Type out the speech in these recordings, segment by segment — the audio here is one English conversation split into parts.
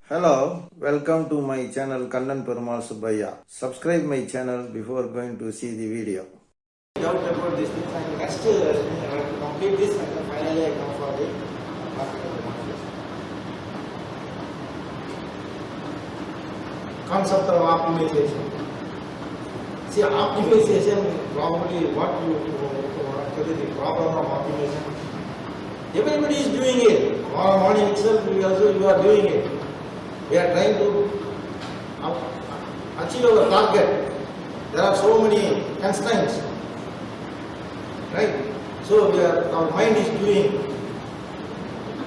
Hello, welcome to my channel Kannan Perumal Subbaiah. Subscribe my channel before going to see the video. Doubt about this thing, and next I have to complete this and then finally I come for the concept of optimization. See, optimization probably what you tell the problem of optimization. Everybody is doing it. Tomorrow morning itself you are doing it. We are trying to achieve our target. There are so many constraints, right? So our mind is doing.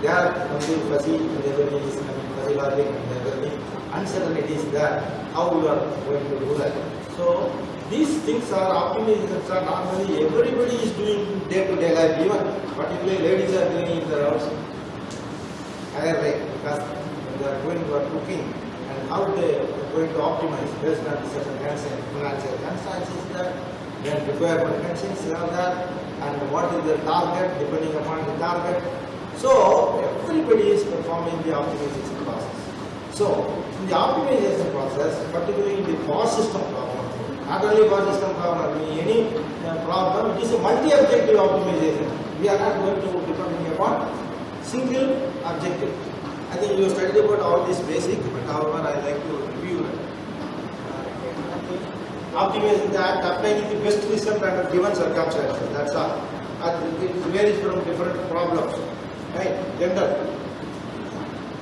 There are something fuzzy, and there is fuzzy logic, and there is uncertainties there. How you are going to do that? So these things are optimizations are normally everybody is doing day-to-day life. Even particularly ladies are doing in their house higher rate because they are going to cooking and how they are going to optimize based on certain constraints, financial constraints is there, then requirement constraints are there, and what is the target depending upon the target. So everybody is performing the optimization process. So in the optimization process, particularly in the power system problem, not only power system problem, any problem, it is a multi-objective optimization. We are not going to depend upon single objective. I think you studied about all this basic, but however I like to review it. Optimizing that, applying the best result under given circumstances, that's all. It varies from different problems, right? Gender.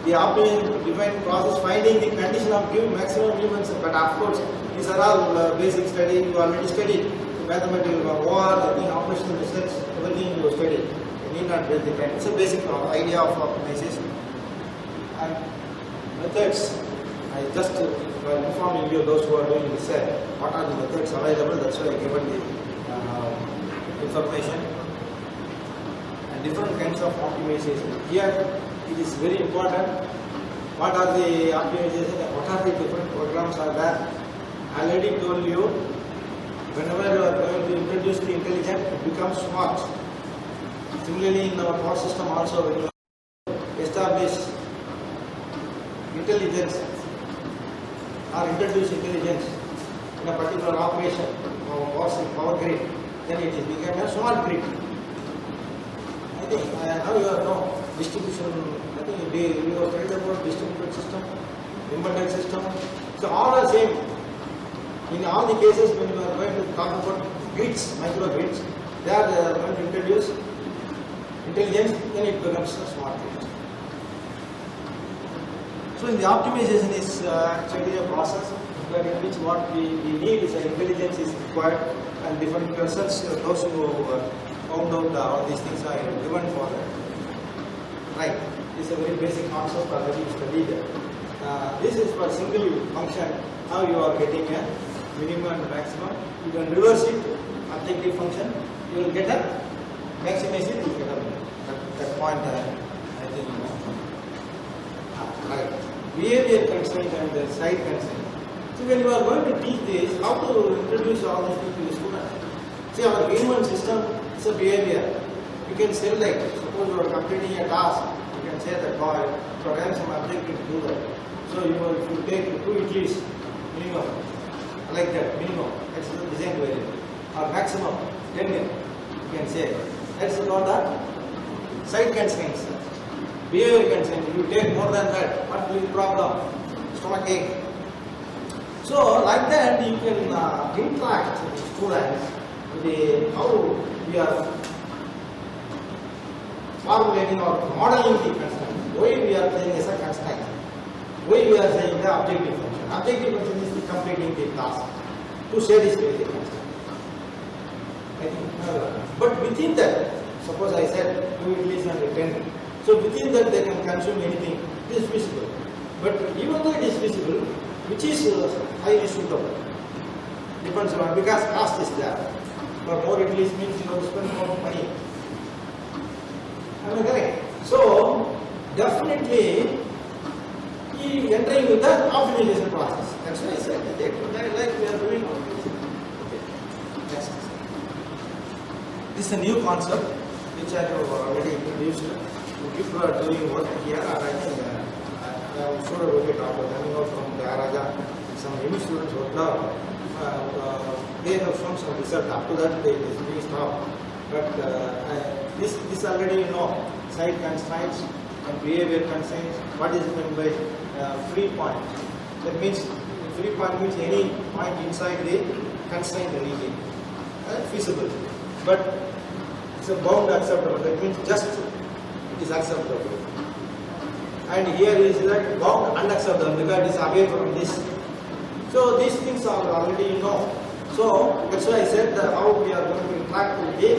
The optimizing defined process, finding the condition of given maximum minimum, but of course, these are all basic study, you already studied. Mathematical or the operational research, everything you studied. You need not waste the time. It's a basic idea of optimization. And methods, I just informing you, those who are doing research, what are the methods available, that's why I given the information. And different kinds of optimization. Here, it is very important, what are the optimization, what are the different programs are there. I already told you, whenever you are going to introduce the intelligence, it becomes smart. Similarly, in our power system also, when you establish intelligence or introduce intelligence in a particular operation or power grid, then it is become a smart grid. I think now you know distribution. I think we were studied about distributed system, embedded system. So all are same. In all the cases when you are going to talk about grids, micro grids, they are going to introduce intelligence, then it becomes a smart grid. So in the optimization is actually a process where in which what we need is intelligence is required and different persons, those who found out all these things are given for that. Right. This is a very basic concept already studied. This is for single function, how you are getting a minimum and maximum. You can reverse it, objective function, you will get a maximization, you will get a minimum. That point I think you know. Right. Behavior constraint and the side constraint. So when you are going to teach this, how to introduce all these things to the student? See, our human system is a behavior. You can say like, suppose you are completing a task, you can say that program some objective to do that. So if you take 2 idlis minimum, like that, minimum, that's the design variable. Or maximum, 10 you can say. That's about that. Side constraints. Behavior constraint. If you take more than that, what will be the problem? Stomach ache. So like that you can interact with the students with how we are formulating or modeling the constraint. Why we are saying as a constraint? Why we are saying the objective function? Objective function is the completing the task to satisfy the constraint. I think, but within that, suppose I said 2 idlis and 10. So within that they can consume anything. It is feasible. But even though it is feasible, which is highly suitable? Depends on, because cost is there. But more it means you have to spend more money. Am I correct? So definitely entering with the optimization process. That's why I said that like we are doing optimization. Okay. Next. This is a new concept which I have already introduced. People are doing work here, and I think solar rocket after coming out from the Raja, some ME students worked out. They have shown some result. After that, they being stopped. But this already you know, side constraints and behavior constraints. What is meant by free point? That means free point means any point inside the constraint region, feasible. But it's a bound acceptable. That means just it is acceptable. And here is that bound unacceptable because it is away from this. So these things are already you know. So that's why I said that how we are going to interact with the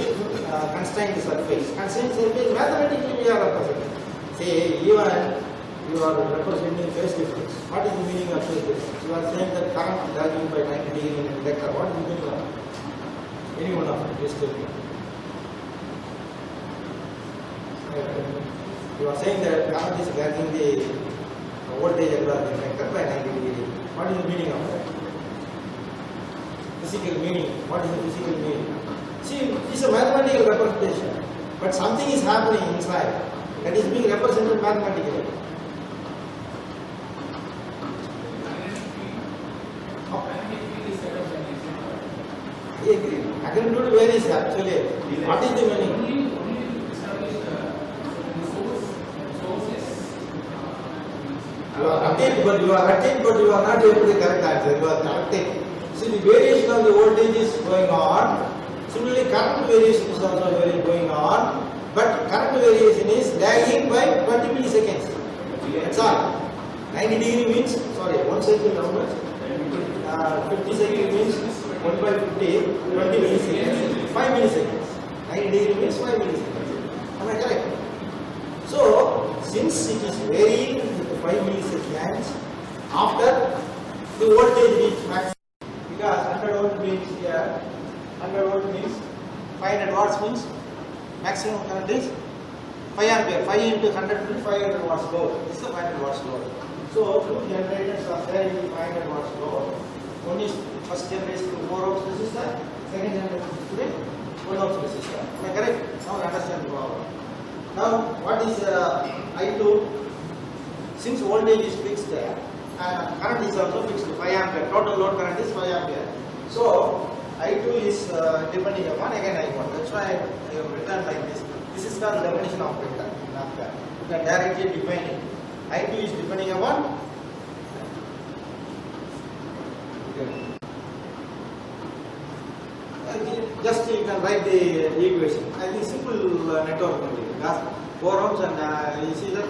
constrained surface. Constrained surface mathematically we are representing. Say even you are representing phase difference. What is the meaning of phase difference? You are saying that current is lagging by 90 degrees in a vector. What is the meaning of it? Any one of it, please tell me. You are saying that current is lagging the voltage across the vector by 90 degrees. What is the meaning of that? Physical meaning. What is the physical meaning? See, it's a mathematical representation, but something is happening inside that is being represented mathematically. I agree. Magnitude varies actually. What is the meaning? You are correcting, but you are not able to correct answer. You are correcting. See, the variation of the voltage is going on. Similarly, current variation is also going on. But current variation is lagging by 20 milliseconds. That's all. 90 degree means, sorry, 1 cycle numbers. 50 cycle means 1 by 50, 20 milliseconds, 5 milliseconds. 90 degree means 5 milliseconds. Am I correct? So, since it is varying with 5 milliseconds after the voltage reaches maximum, because 100 volt means here, 100 volt means 500 watts means maximum current is 5 ampere. 5 into 100 means 500 watts load. This is the 500 watts load. So, two generators are there in the 500 watts load. One is first generator to 4 ohms resistor, second generator to the 1 ohms resistor. Am I correct? Now understand the problem. Now, what is I2? Since voltage is fixed there, current is also fixed 5 ampere. Total load current is 5 ampere. So, I2 is depending upon again I1. That's why I have written like this. This is called definition operator in ampere. You can directly define it. I2 is depending upon just you can write the equation. I think simple network only. Because 4 ohms and you see that,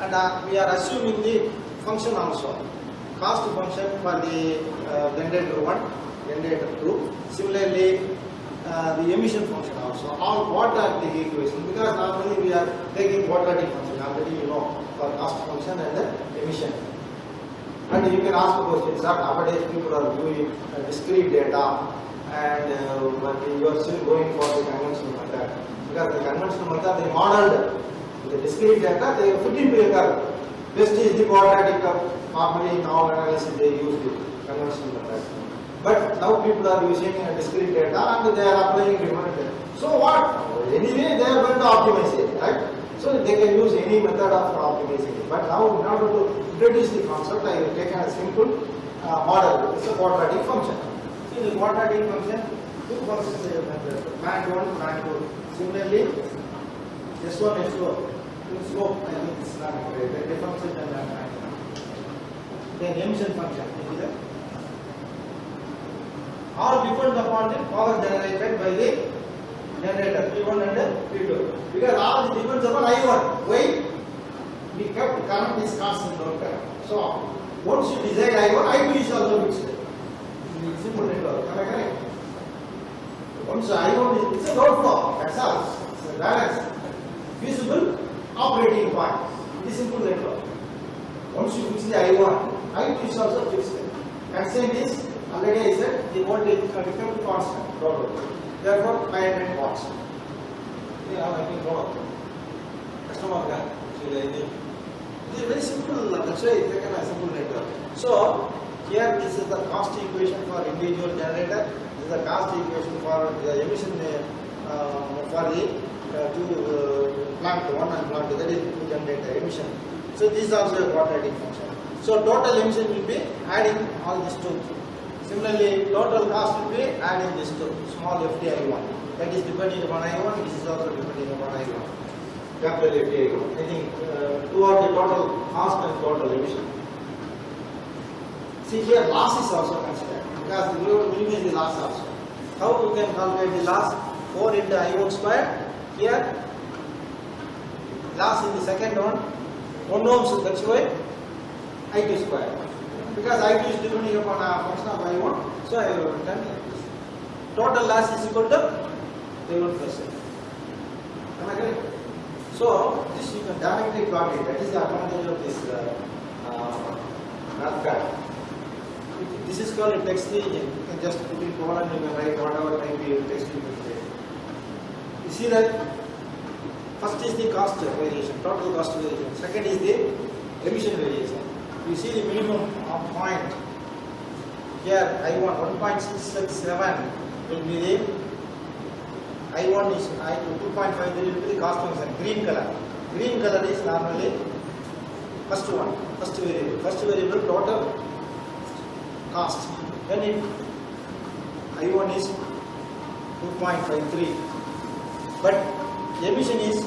and we are assuming the function also. Cost function for the generator 1, generator 2. Similarly, the emission function also. All quadratic equation, because normally we are taking quadratic function already you know for cost function and the emission. And you can ask a question, sir, nowadays people are doing discrete data and but you are still going for the conventional method. Because the conventional method they modeled the discrete data, they put into a curve. Best is the quadratic curve. Normally in all analysis they use the conventional method. But now people are using discrete data and they are applying different data. So what? Anyway they are going to optimize it, right? So they can use any method of optimizing it. But now in order to introduce the concept, I have taken a simple model. It's a quadratic function. See the quadratic function, two functions I have considered. Band 1, band 2. Similarly, S1, S2. Slope, I think it's not great. The differential and then emission function. All depend upon the power generated by the generator P1 and P2. Because all this depends upon I1. Why? We kept current is constant load current. So once you decide I1, I2 is also fixed. It's simple network. Am I correct? Once I1 is, it's a load flow. That's all. It's a balance. Feasible operating point. It is simple network. Once you fix the I1, I2 is also fixed. Constraint is already I said the voltage is kept constant. Therefore 500 watts. I think customer can. It is very simple. That's why it's taken a simple network. So here this is the cost equation for individual generator. This is the cost equation for the emission for the two plant 1 and plant 2. That is two generator emission. So this is also a quadratic function. So total emission will be adding all these two. Similarly, total cost will be adding these two, small FDI1. That is depending upon I1, this is also depending upon I1. Capital FDI1. I think two are the total cost and total emission. See here, loss is also considered because we will minimize the loss also. How we can calculate the loss? 4 into I1 square. Here, loss in the second one, 1 ohms, that's why I2 square. Because I2 is depending upon a function of I1, so I will done this. Total loss is equal to I1 plus I. Am I correct? So, this you can directly plot it. That is the advantage of this math card. This is called a text engine. You can just put in column, you can write whatever type of text you can write. You see that first is the cost variation, total cost variation. Second is the emission variation. You see the minimum point here. I1 1.667 will be the I1 is I2 2.53 will be the cost function. Green color. Green color is normally first one, first variable. First variable total cost. Then it I1 is 2.53, but emission is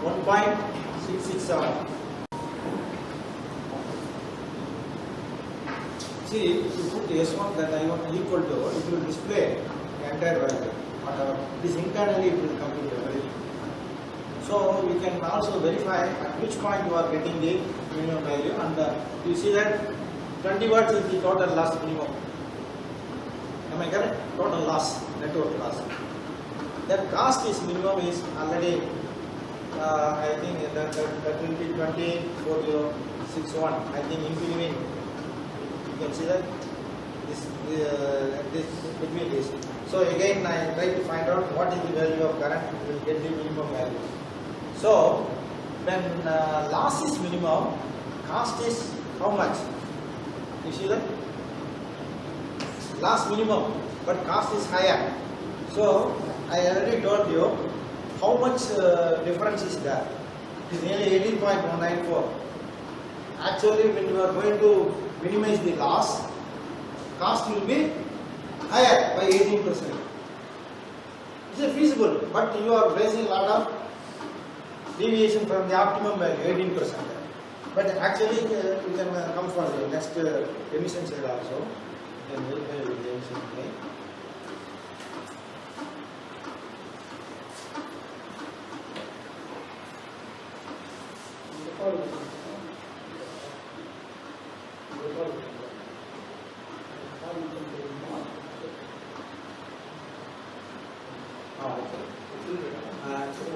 1.667. See, if you put S1 that I1 equal to, it will display the entire value. Whatever it is internally, it will compute everything. So we can also verify at which point you are getting the minimum value, and you see that 20 watts is the total loss minimum. Am I correct? Total loss, network loss. That cost is minimum is already, I think that will be 204061. I think including, you can see that this between this. So again, I try to find out what is the value of current. We will get the minimum value. So when loss is minimum, cost is how much? You see that? Loss minimum, but cost is higher. So I already told you how much difference is there. It is nearly 18.194. Actually, when you are going to minimize the loss, cost will be higher by 18%. It is feasible, but you are facing a lot of deviation from the optimum value, 18%. But actually, you can come for the next emission side also. You can verify with the emission plane.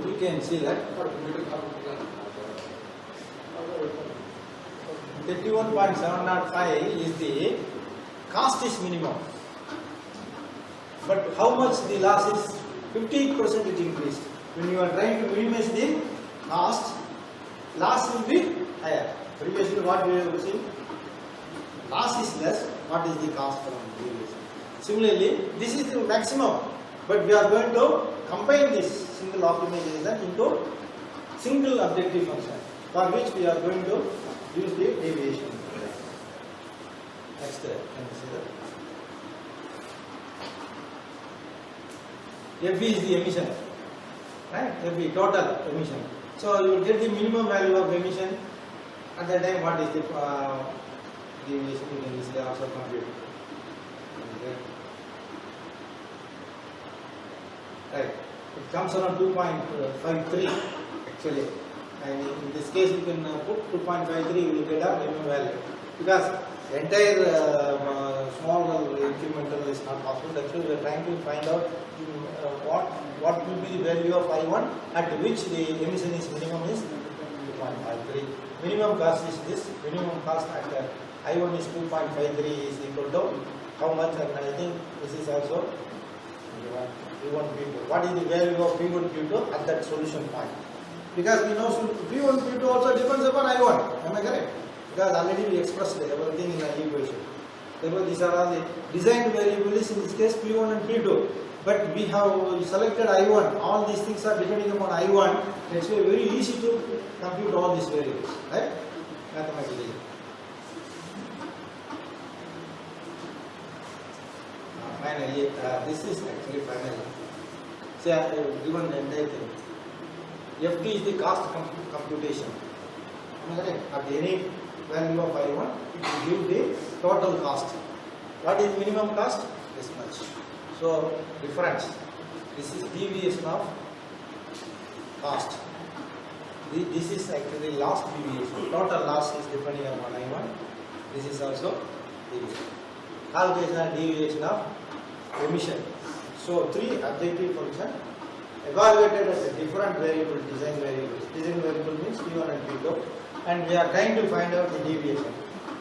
We can see that 31.705 is the cost is minimum, but how much the loss is 50% it increased. When you are trying to minimize the cost, loss will be higher. Previously what we have seen, loss is less, what is the cost from previous. Similarly, this is the maximum, but we are going to combine this single optimization into single objective function, for which we are going to use the deviation. Next, can you see that? FB is the emission, right? FB, total emission. So you will get the minimum value of emission. At that time, what is the deviation? You can easily also compute. Okay. Right. It comes around 2.53 actually. And in this case, you can put 2.53, you will get a minimum value. Because the entire small incremental is not possible. Actually, we are trying to find out what will be the value of I1 at which the emission is minimum is 2.53. Minimum cost is this. Minimum cost at I1 is 2.53 is equal to how much? And I think this is also P1, P2. What is the value of P1, P2 at that solution point? Because we know P1, P2 also depends upon I1. Am I correct? Because already we expressed everything in an equation. Therefore, these are all the designed variables, in this case P1 and P2. But we have selected I1. All these things are depending upon I1. It's very easy to compute all these variables, right? Mathematically. Finally, this is actually final. See, I have given the entire thing. FD is the cost computation. At any value of I1, it will give the total cost. What is minimum cost? This much. So, difference. This is deviation of cost. This is actually loss deviation. Total loss is depending upon I1. This is also deviation. Calculation and deviation of emission. So, three objective function evaluated as a different variable, design variables. Design variable means P1 and P2, and we are trying to find out the deviation.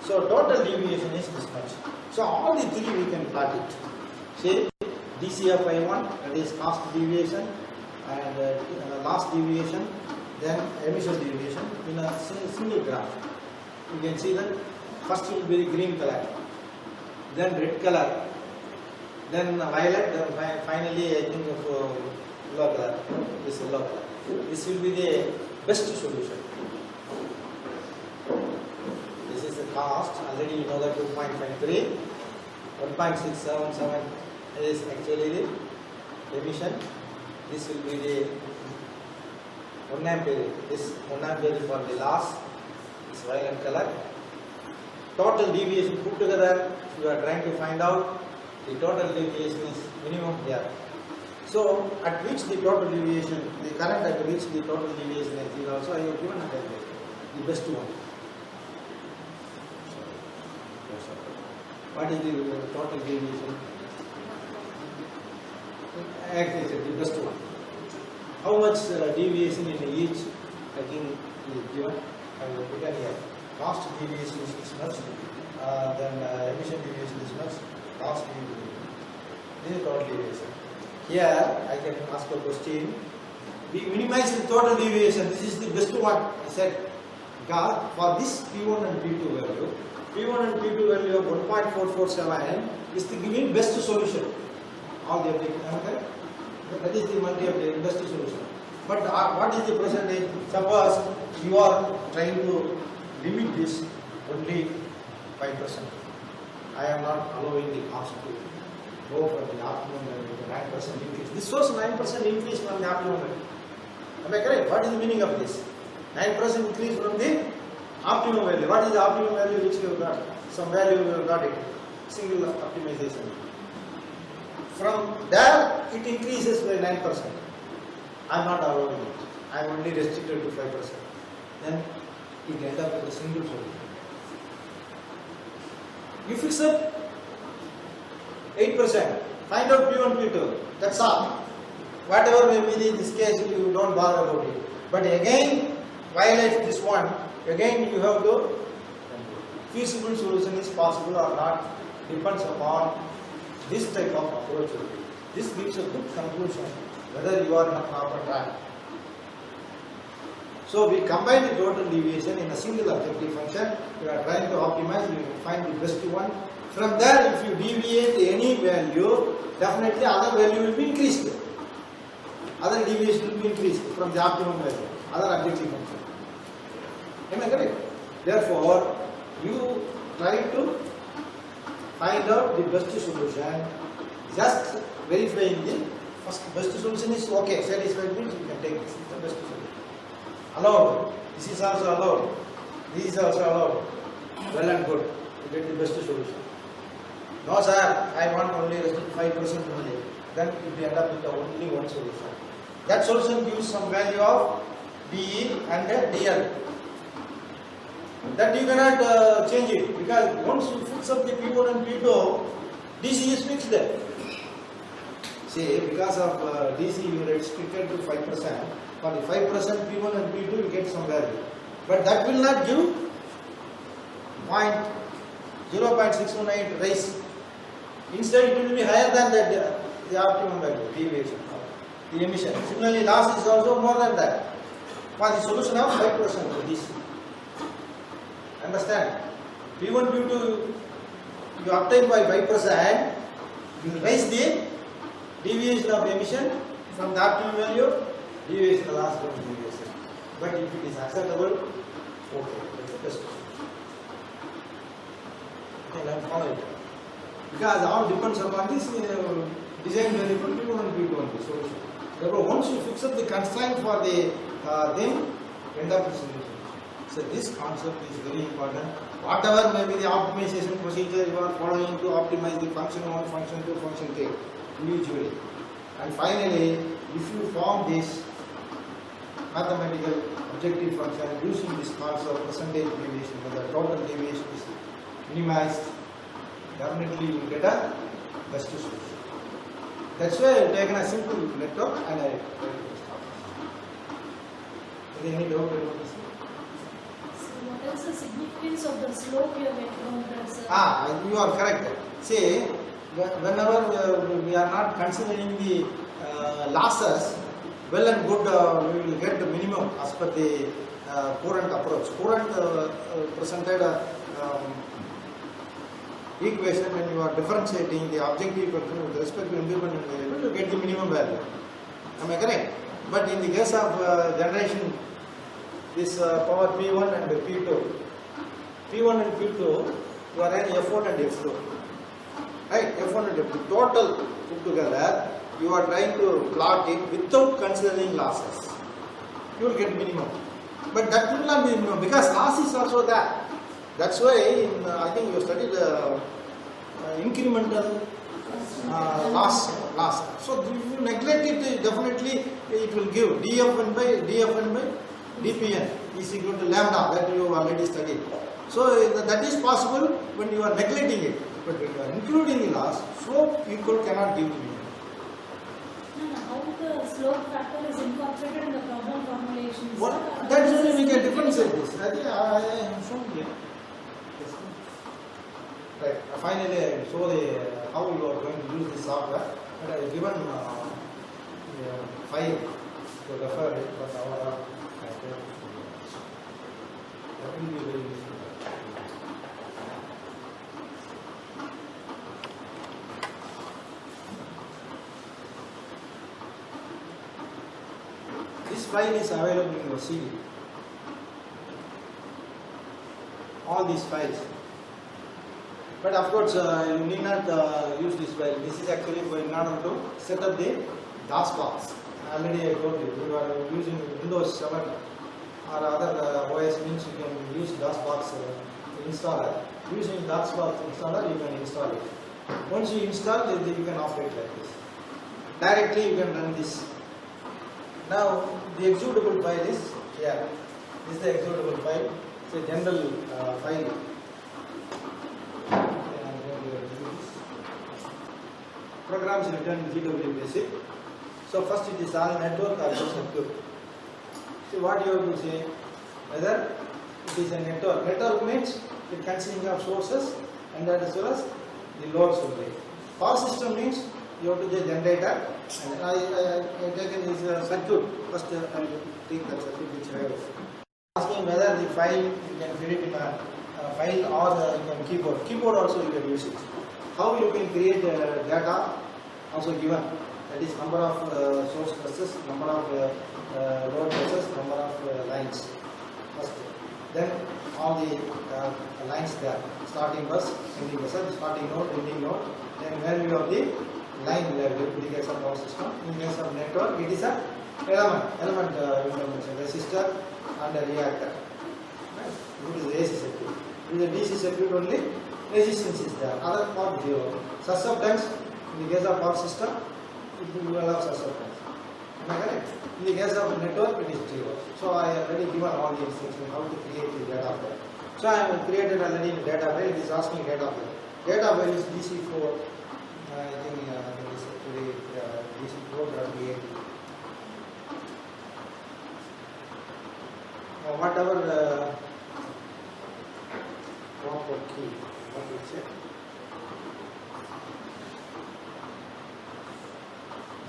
So, total deviation is this much. So, all the three we can plot it. Say DC of I1, that is cost deviation, and loss deviation, then emission deviation in a single graph. You can see that first will be green color, then red color, then violet, then finally I think of yellow color. This yellow color. This will be the best solution. This is the cost. Already you know that 2.53, 1.677 is actually the emission. This will be the 1 ampere. This 1 ampere for the loss. This violet color. Total deviation put together, you are trying to find out the total deviation is minimum here. So, at which the total deviation, the current at which the total deviation is also I have given a calculation, the best one. What is the total deviation? Actually, the best one. How much deviation in each, I think, is given? I will put here. Cost deviation is this much, then emission deviation is much, cost deviation. This is total deviation. Here, I can ask a question. We minimize the total deviation. This is the best one, I said. Because for this P1 and P2 value, P1 and P2 value of 1.447 is the given best solution. All the okay? That is the multi-object best solution. But what is the percentage? Suppose you are trying to limit this only 5%. I am not allowing the cost to go for the optimum value, 9% increase. This was 9% increase from the optimum value. Am I correct? What is the meaning of this? 9% increase from the optimum value. What is the optimum value which you have got? Some value you have got it. Single optimization. From there, it increases by 9%. I am not allowing it. I am only restricted to 5%. Then it ends up with a single solution. You fix up 8%. Find out P1, P2. That's all. Whatever may be in this case, you don't bother about it. But again, violate this one. Again, you have to feasible solution is possible or not depends upon this type of approach. This gives a good conclusion whether you are in a proper track. So we combine the total deviation in a single objective function. We are trying to optimize. We will find the best one. From there, if you deviate any value, definitely other value will be increased. Other deviation will be increased from the optimum value, other objective function. Am I correct? Therefore, you try to find out the best solution. Just verifying the first best solution is okay. Satisfied means you can take this. The best solution. Allowed. This is also allowed. This is also allowed. Well and good. You get the best solution. No sir, I want only 5% only. Then you will end up with only one solution. That solution gives some value of DE and DL. That you cannot change it because once you fix up the P1 and P2, DC is fixed there. See, because of DC you are restricted to 5%. For the 5% P1 and P2 you get some value. But that will not give 0.618 rise. Instead it will be higher than the optimum value, deviation, the emission. Similarly, loss is also more than that. For the solution of 5% to DC. Understand? P1, P2 you obtain by 5%, you raise the deviation of emission from the optimum value, deviation of loss from deviation. But if it is acceptable, okay, that's the best. You can follow it. Because all depends upon this design variable P1 and P2 only solution. Therefore, once you fix up the constraint for the thing, end up the solution. So this concept is very important. Whatever may be the optimization procedure you are following to optimize the function 1, function 2, function 3 individually. And finally, if you form this mathematical objective function using this concept percentage deviation, where the total deviation is minimized, definitely you will get a best solution. That's why I have taken a simple network and I start. Is there any doubt about this? So what is the significance of the slope you have encountered? You are correct. See, whenever we are not considering the losses, well and good, we will get the minimum as per the current approach. Current presented equation when you are differentiating the objective function with respect to independent variable, you get the minimum value. Am I correct? But in the case of generation, this power P1 and P2, P1 and P2, you are having F1 and F2. Right? F1 and F2. Total put together, you are trying to plot it without considering losses. You will get minimum. But that will not be minimum because loss is also there. That's why I think you studied incremental loss. So if you neglect it, definitely it will give dfn by dpn is equal to lambda that you already studied. So that is possible when you are neglecting it. But when you are including the loss, slope equal cannot give minimum. How the slope factor is incorporated in the problem formulation? That is only we can differentiate this. I think I am shown here. Right. Finally, I will show the how you are going to use this software. But I have given file to refer it, but our that will be very useful. This file is available in your CD. All these files. But of course, you need not use this file. This is actually in order to set up the DOS box. Already I told you, you are using Windows 7 or other OS means you can use DOS box installer. Using DOS box installer, you can install it. Once you install it, you can operate like this. Directly you can run this. Now, the executable file is here. This is the executable file. It's a general file. Programs written in GW Basic. So first it is all network or circuit. See what you have to say, whether it is a network. Network means it consisting of sources and that as well as the loads only. Power system means you have to the generator. And I taken this circuit. First I will take that circuit which I have. Asking whether the file you can fit it in a file or you can keyboard. Keyboard also you can use it. How you can create data also given. That is number of source buses, number of load buses, number of lines. First, then all the lines there. Starting bus, ending bus, starting node, ending node. Then value of the line level in the case of power system. In the case of network, it is a element information, resistor and a reactor. Right? It is the AC circuit. In the DC circuit only, resistance is there. Other part 0. Susceptance, in the case of power system, it will have susceptance. Am I correct? In the case of network, it is 0. So I have already given all the instructions how to create the data file. So I have created already the data file. It is asking data file. Data file is DC4. I think it is actually DC4.bat. Whatever proper key, what we say.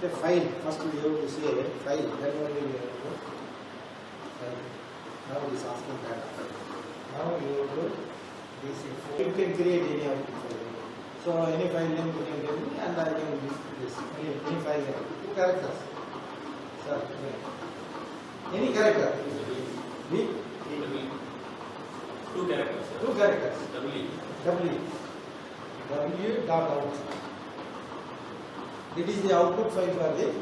The file, first we have to say file, then only we have to file. Now it is asking data. Now you have to DC4. You can create any of the file. So any file name you can give me and I can give this. Any file name. 2 characters. Sir, any character. B. 2 characters. 2 characters. W. W dot out. It is the output file for the.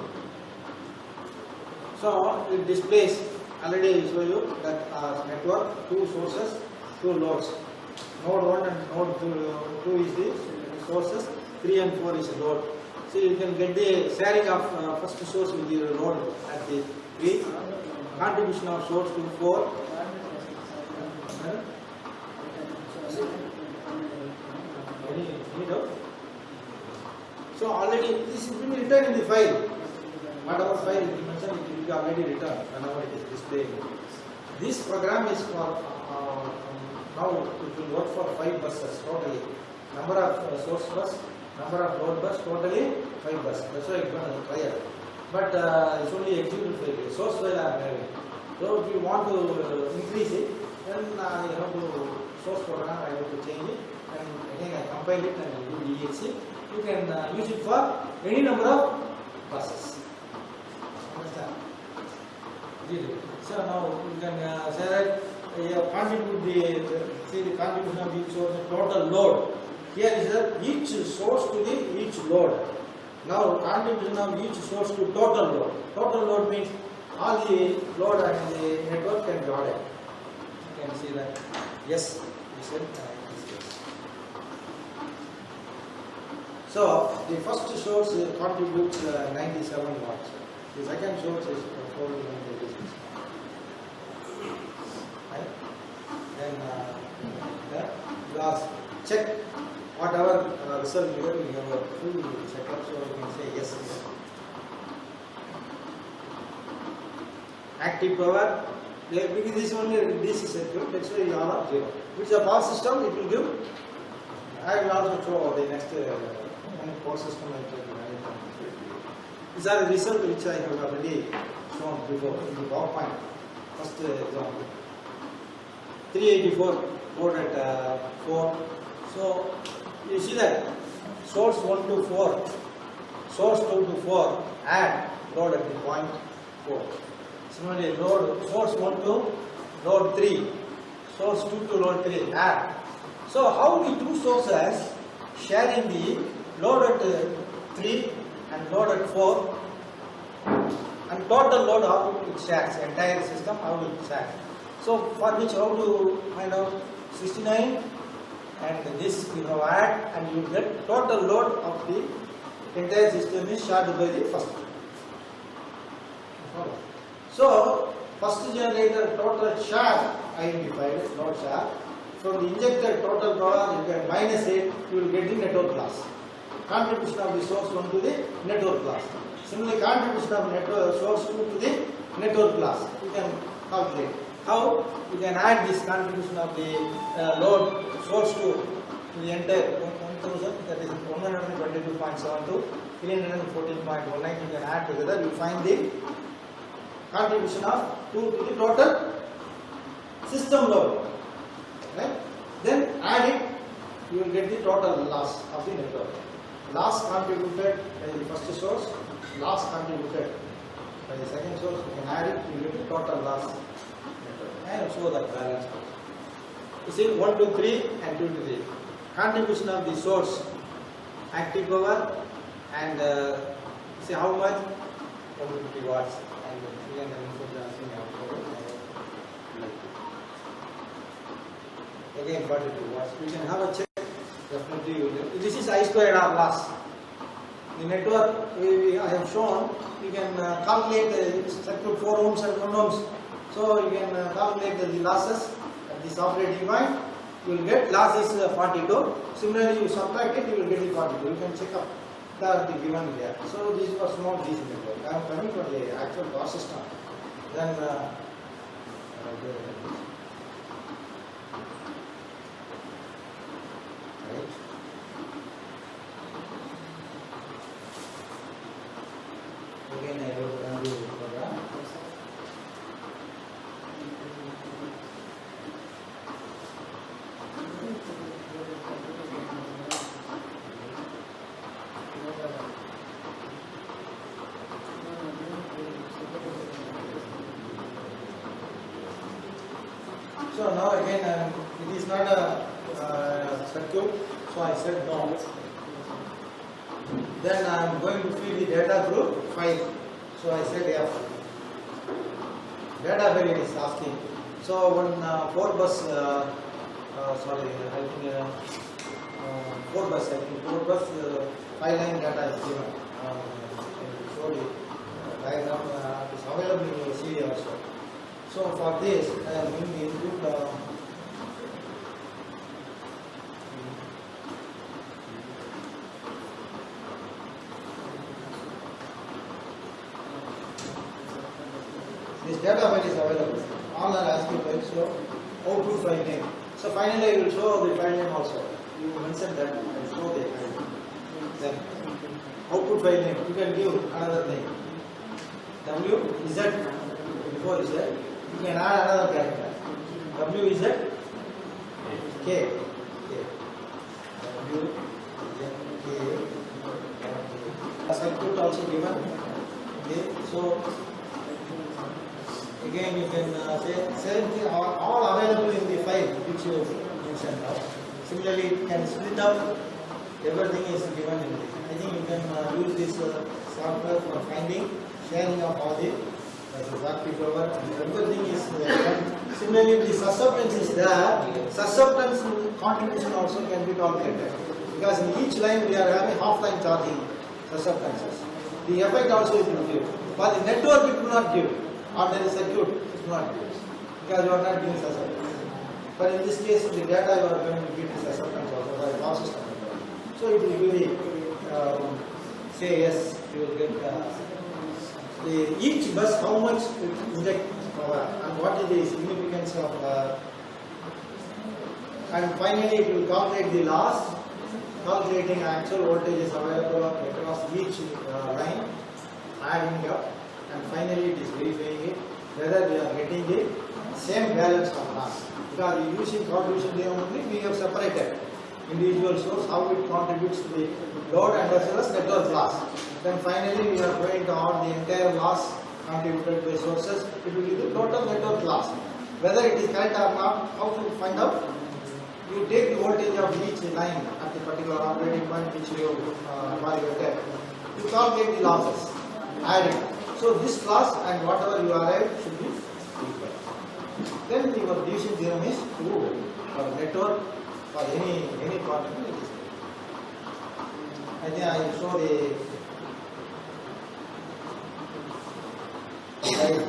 So it displays. Already I show you that network, 2 sources, 2 loads. Node 1 and node 2 is the sources, 3 and 4 is the load. So you can get the sharing of first source with the load at the 3, contribution of source to 4. Any doubt? So already this has been written in the file. Whatever file you mentioned, it will be already written whenever it is displayed. This program is for now it will work for 5 buses totally. Number of source bus, number of load bus, totally 5 bus. That's why it's going to clear. But it's only execute file. Source file I am having. So if you want to increase it, then you have to source program. I have to change it, and again I compile it and do DHC. You can use it for any number of buses. Understand? So now you can say that contribute the contribution of each source, total load. Here is that each source to the each load. Now contribution of each source to total load. Total load means all the load and the network can be ordered. You can see that. Yes, you said yes. So the first source contributes 97 watts. The second source is 496. Right? Then the last check whatever result you have a full checkup, so you can say yes. Active power, because this is only DC circuit, that's why you are 0. If it's a power system, it will give. I will also show the next power system. These are the results which I have already shown before in the PowerPoint. First example. 384 load at 4. So you see that source 1 to 4, source 2 to 4, add load at the point 4. Similarly, load source 1 to load 3, source 2 to load 3, add. So how the two sources sharing the load at 3 and load at 4 and total load how it shares, entire system how it shares. So for which how to find out 69 and this you have add and you get total load of the entire system is shared by the first. So first generator total share identified load share. From the injected total power you can minus it, you will get the network loss. Contribution of the source 1 to the network loss. Similarly, contribution of network source 2 to the network loss. You can calculate. How? You can add this contribution of the load source 2 to the entire 1000, that is 122.72, 314.19. You can add together. You find the contribution of 2 to the total system load. Right? Then add it, you will get the total loss of the network. Loss contributed by the first source, loss contributed by the second source, you can add it, you will get the total loss network. And show that balance. You see 1 to 3 and 2 to 3. Contribution of the source, active power, and see how much? 150 watts. And 340 again 42 watts. We can have a check. Definitely you will. This is I squared R loss. The network I have shown, you can calculate the circuit 4 ohms and 1 ohms. So you can calculate the losses at this operating point. You will get loss is 42. Similarly, you subtract it, you will get the 42. You can check up the given here. So this was small DC network. I am coming for the actual power system. Then again I will run the program. now again it is not a circuit, so I said no. Then I am going to feed the data through file, so I said F. Data variable is asking. So one 4 bus, sorry, I think 4 bus, 5 line data is given. So the diagram is available in your CD also. So for this, I am going to input this data file is available. All are asking for it, so output file name. So finally I will show the file name also. You mentioned that I will show the file name. Then output file name, you can give another name. W Z, before Z, you can add another character. W Z K. W Z K. A circuit also given. Okay, so again you can say same thing, all available in the file which you mentioned now. Similarly, you can split up, everything is given in it. I think you can use this software for finding, sharing of all the power, everything is done. Similarly, the susceptance is there. Susceptance contribution also can be calculated, because in each line we are having half line charging susceptances. The effect also is given. For the network it will not give. Ordinary circuit is not used, because you are not giving susceptance. But in this case, the data you are going to give the susceptance also by process. So it will give the say yes, you will get each bus how much it inject power and what is the significance of and finally it will calculate the loss, calculating actual voltages available across each line, adding up. And finally it is verifying it whether we are getting the same balance or not. Because using Power Division Theorem only, we have separated individual source, how it contributes to the load and as well as network loss. Then finally we are going to add the entire loss contributed by sources. It will give the total network loss. Whether it is correct or not, how to find out? You take the voltage of each line at the particular operating point which you evaluated. You calculate the losses, add it. So this loss and whatever you arrive should be equal. Then your division theorem is true for network, for any particle it is. I think I will show the slide.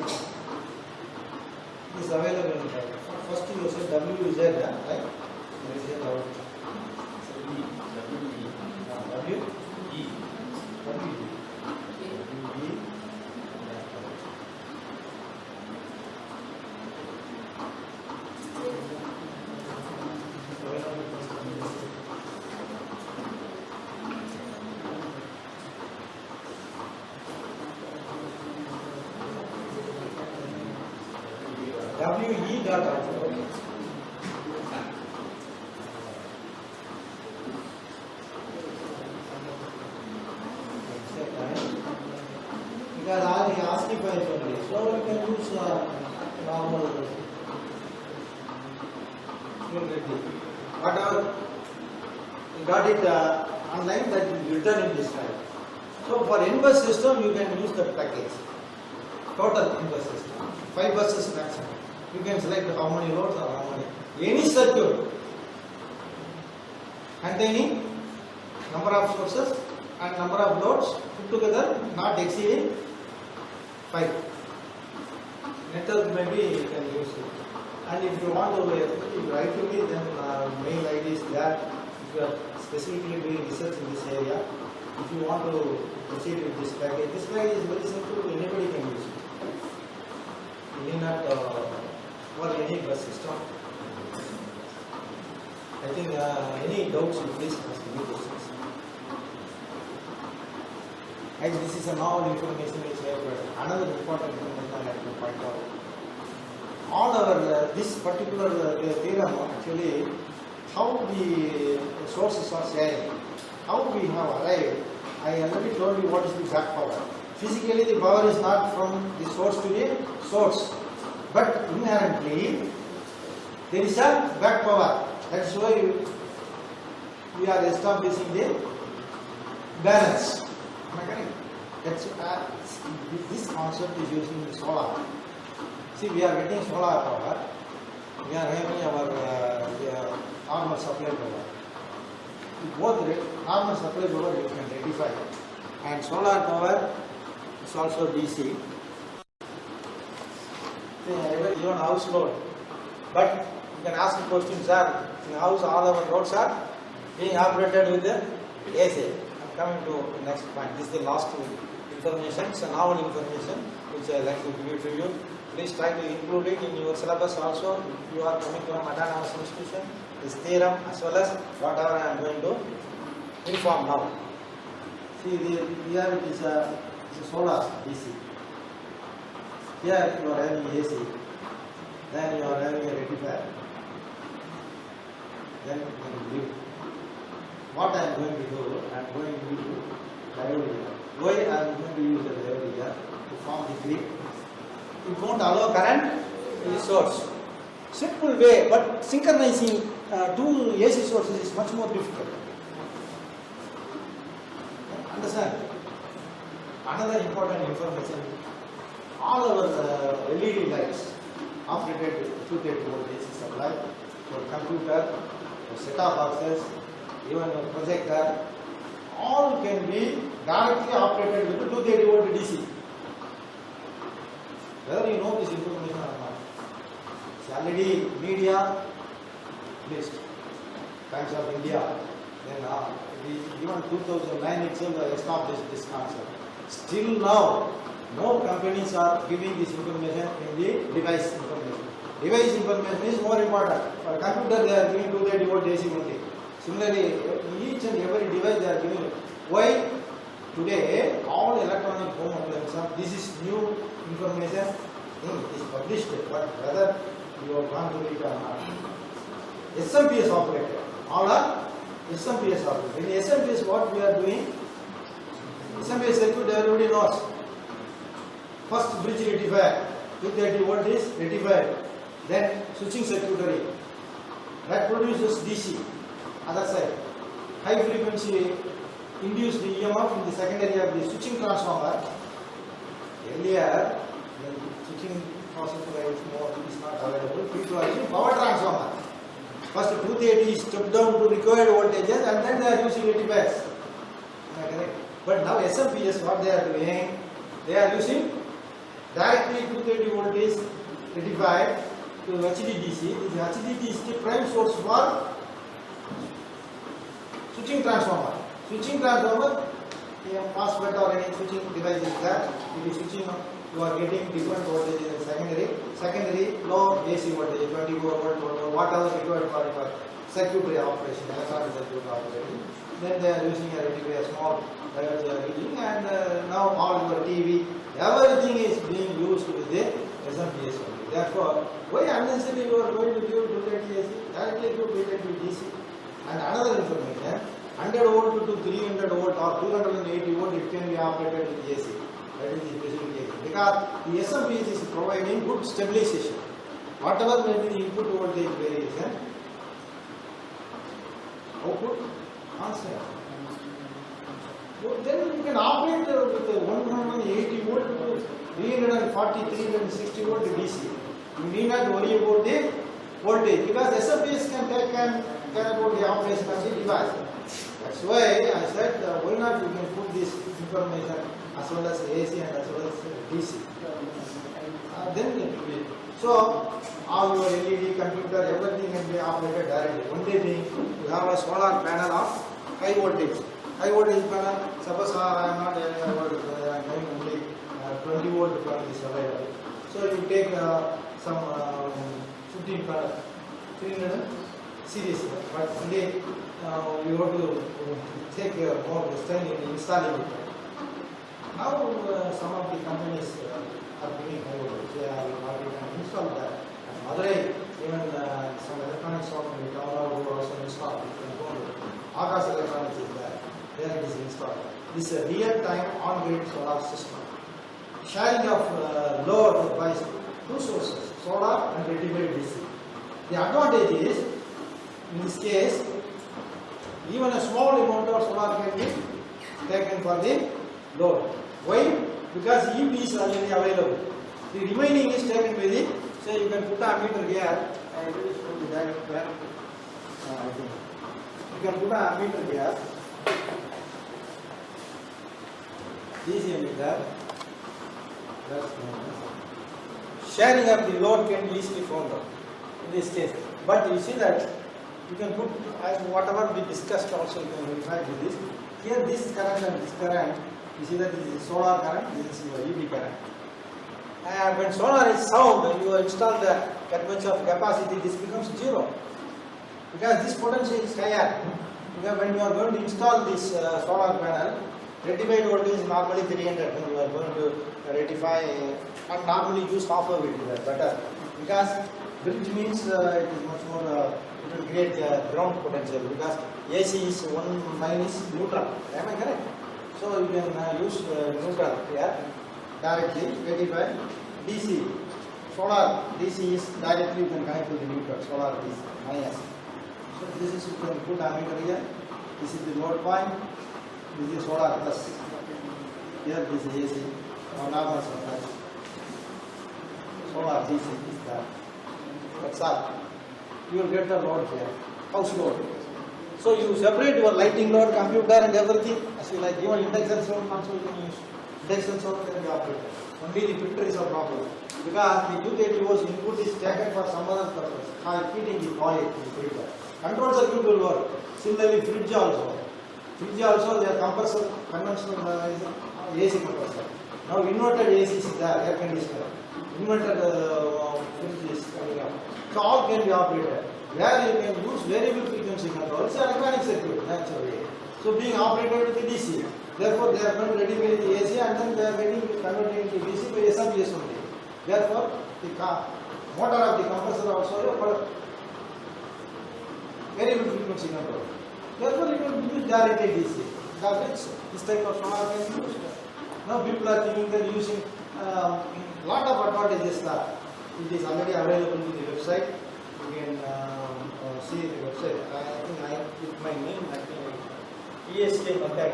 It is available in the first you said W is there, right? There is a W E. WE dot output. Okay. Because all the ASCII files only, so you can use normal. Whatever you got it online, that will be written in this file. So for N-bus system, you can use that package. Total N-bus system, 5 buses maximum. You can select how many loads or how many. Any circuit containing number of sources and number of loads put together not exceeding 5. Network maybe you can use it. And if you want to write to me, then mail ID is there. If you are specifically doing research in this area, if you want to proceed with this package is very simple, anybody can use it. You need not for any bus system. I think any doubts you please ask me questions. And this is a novel information which I have another important information I have to point out. On our this particular theorem, actually, how the sources are sharing, how we have arrived. I already told you what is the back power. Physically, the power is not from the source to the source, but inherently, There is a back power. That's why we are establishing the balance. Am I correct? That's this concept is using the solar. See, we are getting solar power. We are having our normal supply power. Both normal supply power you can rectify, and solar power is also DC. Even house load, but you can ask the question, sir, in house all our roads are being operated with the AC. I'm coming to the next point. This is the last information. It's a novel information which I like to give it to you. Please try to include it in your syllabus also. If you are coming from autonomous institution, this theorem as well as whatever I am going to inform now. See, here it is a solar DC. Here you are having AC, then you are having a rectifier, then you leave. What I am going to do, I am going to use diode here. Why I am going to use the diode here? To form the grid. It won't allow current in the source. Simple way, but synchronizing two AC sources is much more difficult. Understand? Another important information. All our LED lights operated with 230 volt AC supply for computer, for set-top boxes, even a projector, all can be directly operated with 230 volt DC. Whether you know this information or not. It's already media list, Times of India, then even 2009 itself established this concept. Still now, no companies are giving this information in the device information. Device information is more important. For computer, they are giving 230 volt AC only. Similarly, each and every device they are giving it. Why? Today, all electronic home appliances, this is new information, is published, but whether you have gone to it or not. SMPS operated. All are SMPS operated. In SMPS, what we are doing? SMPS circuit everybody knows. First bridge rectifier, 230 volt is rectified. Then switching circuitry that produces DC. Other side, high frequency induced EMF in the secondary of the switching transformer. Earlier, the switching transformer is not available. People are using power transformer. First 230 is stepped down to required voltages, and then they are using rectifiers. But now SMPS, what they are doing? They are using directly 230 volt is rectified to HDDC. This HDDC is the prime source for switching transformer. Switching transformer, MOSFET or any switching device is there. It is switching, you are getting different voltages in secondary. Secondary low AC voltage, 24 volt, whatever required for circuitry operation, electronic circuit operation. Then they are using a rectifier, small diodes they are using, and now all your TV, everything is being used with the SMPS only. Therefore, why unnecessarily you are going to give 230 AC? Directly give 230 DC. And another information, 100 volt to 300 volt or 280 volt, it can be operated with AC. That is the specific case. Because the SMPS is providing good stabilization. Whatever may be the input voltage variation, output constant. Then you can operate with 180 volt to 340, 360 volt DC. You need not worry about the voltage because SMPS can take care about the operation of the device. That's why I said why not you can put this information as well as AC and as well as DC. Then it will be. So all your LED, computer, everything can be operated directly. Only thing you have a solar panel of high voltage. High voltage panel, suppose I am not having a voltage, I am having only 20 volt from this available. So you take some 15 panel, 300 series, but only you have to take more time in installing it. Now some of the companies are bringing high voltage, they are install that. Madurai, even some electronic shop in the town who also install it. Akash Electronics is there. There it is installed. This is a real-time on-grid solar system. Sharing of load by two sources, solar and rectified DC. The advantage is, in this case, even a small amount of solar can be taken for the load. Why? Because EV is already available. The remaining is taken by the, say you can put a ammeter here, I will show you that where, I think. You can put a ammeter here, DC ammeter, sharing of the load can be easily found out in this case. But you see that you can put, whatever we discussed also you can verify with this. Here this current and this current, you see that this is solar current, this is your EV current. When solar is sound, you install the convention of capacity, this becomes zero. Because this potential is higher. Because when you are going to install this solar panel, rectified voltage is normally 300. When you are going to rectify, and normally use half of it, is better. Because bridge means it is much more, it will create ground potential. Because AC is one minus neutral. Am I correct? So you can use neutral here directly, rectify. DC, solar DC is directly you can connect to the neutral, solar DC minus. So this is, you can put ammeter here. This is the load point. This is solar plus. Here this is AC. Normal supply. Solar DC is that. That's all. You will get the load here. House load. So you separate your lighting load, computer and everything. As you like, even induction sound also you can use. Induction sound can be operated. Only the filter is a problem. Because the 230 volts input is taken for some other purpose. Feeding the oil in the filter. Control circuit will work. Similarly, fridge also. Fridge also, their compressor, conventional AC compressor. Now inverted AC is there, air conditioner. Inverted fridge is coming up. So all can be operated. Where you can use variable frequency control, it's an electronic circuit naturally. So being operated with the DC. Therefore, they are going to ready with the AC and then they are getting converted into DC by SMPS only. Therefore, the motor of the compressor also variable frequency control. Therefore, you can use directly DC. That's it. This type of solar can be used. Now people are thinking that using lot of advantages that it is already available in the website. You can see the website. I think I put my name. I think ESK method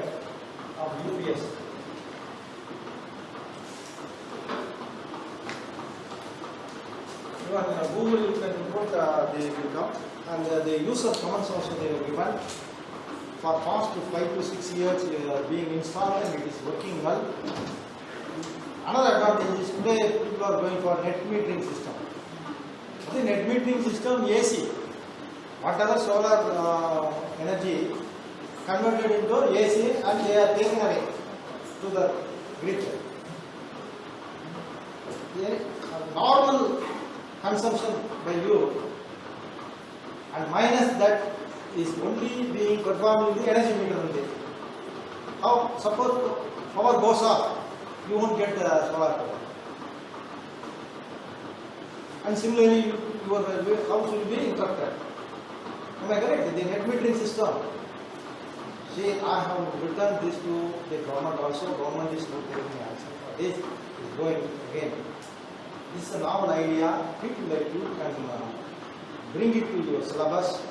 of UPS. Even Google you can put they will come, and the user comments also they are given. For past 5 to 6 years being installed and it is working well. Another advantage is today people are going for net metering system. The net metering system AC, whatever solar energy converted into AC and they are taken away to the grid. Normal consumption by you and minus that is only being performed in the energy meter only. How? Suppose power goes off, you won't get solar power. And similarly, your house will be interrupted. Am I correct? The net metering system. See, I have written this to the government also. Government is not taking action for this. Is going again. This is a novel idea. People like you can bring it to your syllabus.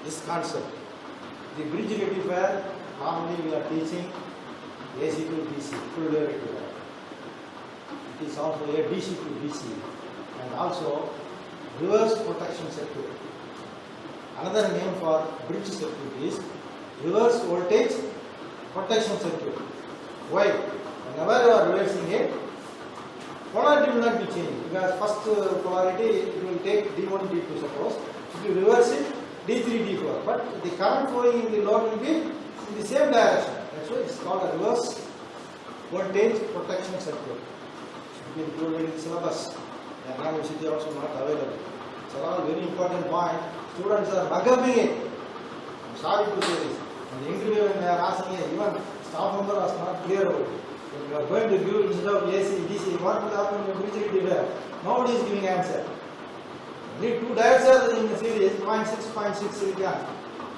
This concept. The bridge rectifier, normally we are teaching AC to DC, full wave rectifier. It is also a DC to DC and also reverse protection circuit. Another name for bridge circuit is reverse voltage protection circuit. Why? Whenever you are reversing it, polarity will not be changed because first polarity it will take D1, D2 suppose. If you reverse it, D3, D4, but the current flowing in the load will be in the same direction. That's why it's called a reverse voltage protection circuit. Should be included in the syllabus. The Anna University also not available. It's all very important point. Students are bugging it. I'm sorry to say this. In the interview when they are asking it, even staff member was not clear about it. When you are going to give instead of AC, DC, what will happen in the bridge rectifier? Nobody is giving answer. The two diodes are in the series 0.6, 0.6 silicon.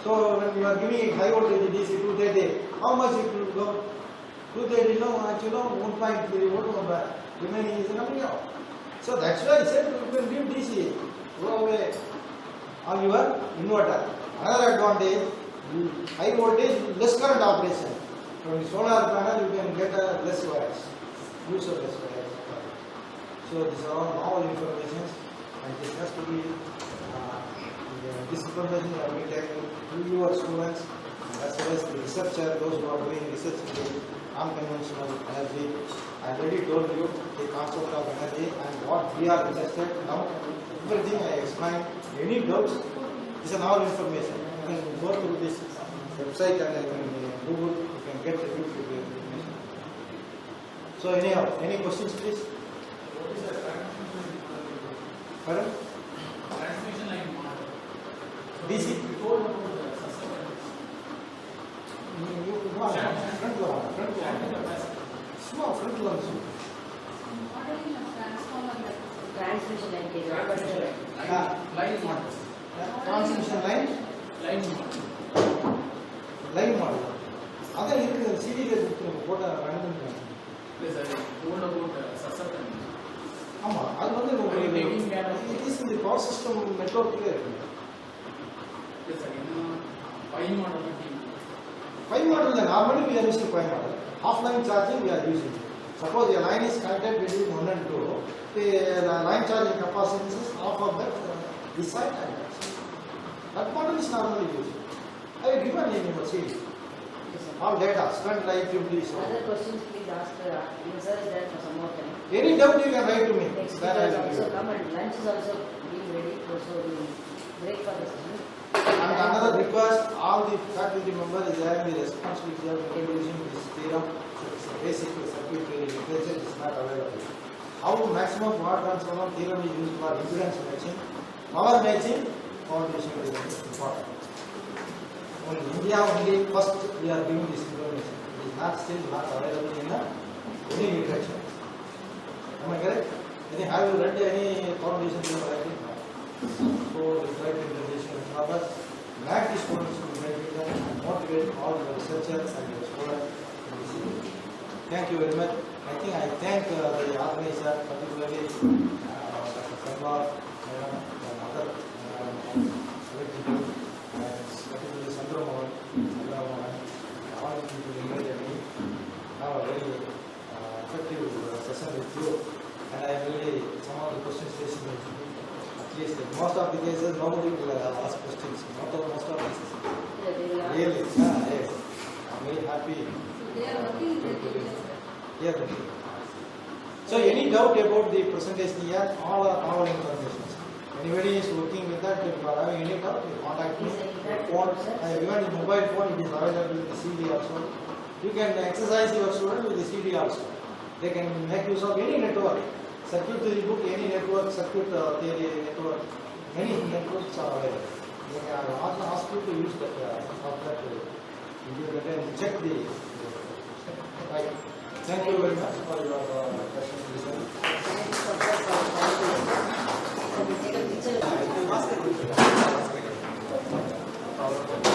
So when you are giving high voltage DC 230, how much it will go? 230, no, actually no, 1.3 volt remaining is coming out. So that's why I said you can give DC. Go away. on your inverter. Another advantage, high voltage, less current operation. From solar panel you can get a less wires, use of less wires. So these are all novel information, and this has to be this information will be taken to your students as well as the researcher, those who are doing research in the unconventional energy. I already told you the concept of energy and what we are interested now. Everything I explained. Any doubts? This is all information. You can go through this website and you can Google. You can get the information. So anyhow, any questions, please? Pardon? Transmission line model. DC. You told about the susceptibility. Front one. Modeling of transformer like Transmission line case, but Line model. Transmission line. Line model. Line model அதான் இருக்குது சிடியில் போட்ட run பண்ணுறாங்க. Yes, I told about susceptibility. ஆமாம், அது வந்து it is இந்த power system நெட்வொர்க்கில் இருக்குது. Yes, sir. Pi model. Pi model, normally we are using Pi model. Offline charging we are using. Suppose a line is connected between 1 and 2, the line charging capacity is half of that this side and that side. That model is normally used. I have given in your series. All data, spent life, utilities. other questions please ask, research that for some more time. Any doubt you can write to me. Next That I speakers will also give. come and lunch is also being ready, so we will break for the session. And another request, all the faculty members is having the responsibility of introducing this theorem. It's a basic circuitry literature is not available. How maximum power transformer theorem is used for impedance matching, power matching, power division is important. Only India only first we are giving this information. It is not still not available in any literature. Am I correct? Have you read any power division theorem? So the right integration of others, make the students to benefit and motivate all the researchers and the students in this area. Thank you very much. I think I thank the organizer, particularly Dr. Samba, Madam, and other particularly Sandra Mohan, all of you to invited me. Now a very effective session with you, and I really some of the questions facing me. Yes, most of the cases nobody will ask questions. Most of the cases. Yeah, they will ask. Really? Yes. I'm very happy. they are working in the Yeah, okay. So any doubt about the presentation here, all are our information. Anybody is working with that, if you are having any doubt, you contact me. Phone, even the mobile phone, it is available with the CD also. You can exercise your student with the CD also. They can make use of any network. Circuit theory book, any network, circuit theory network, many networks are available. I also ask you to use that software to and check the right. Thank you very much for your question. Thank you for that. So we take a picture.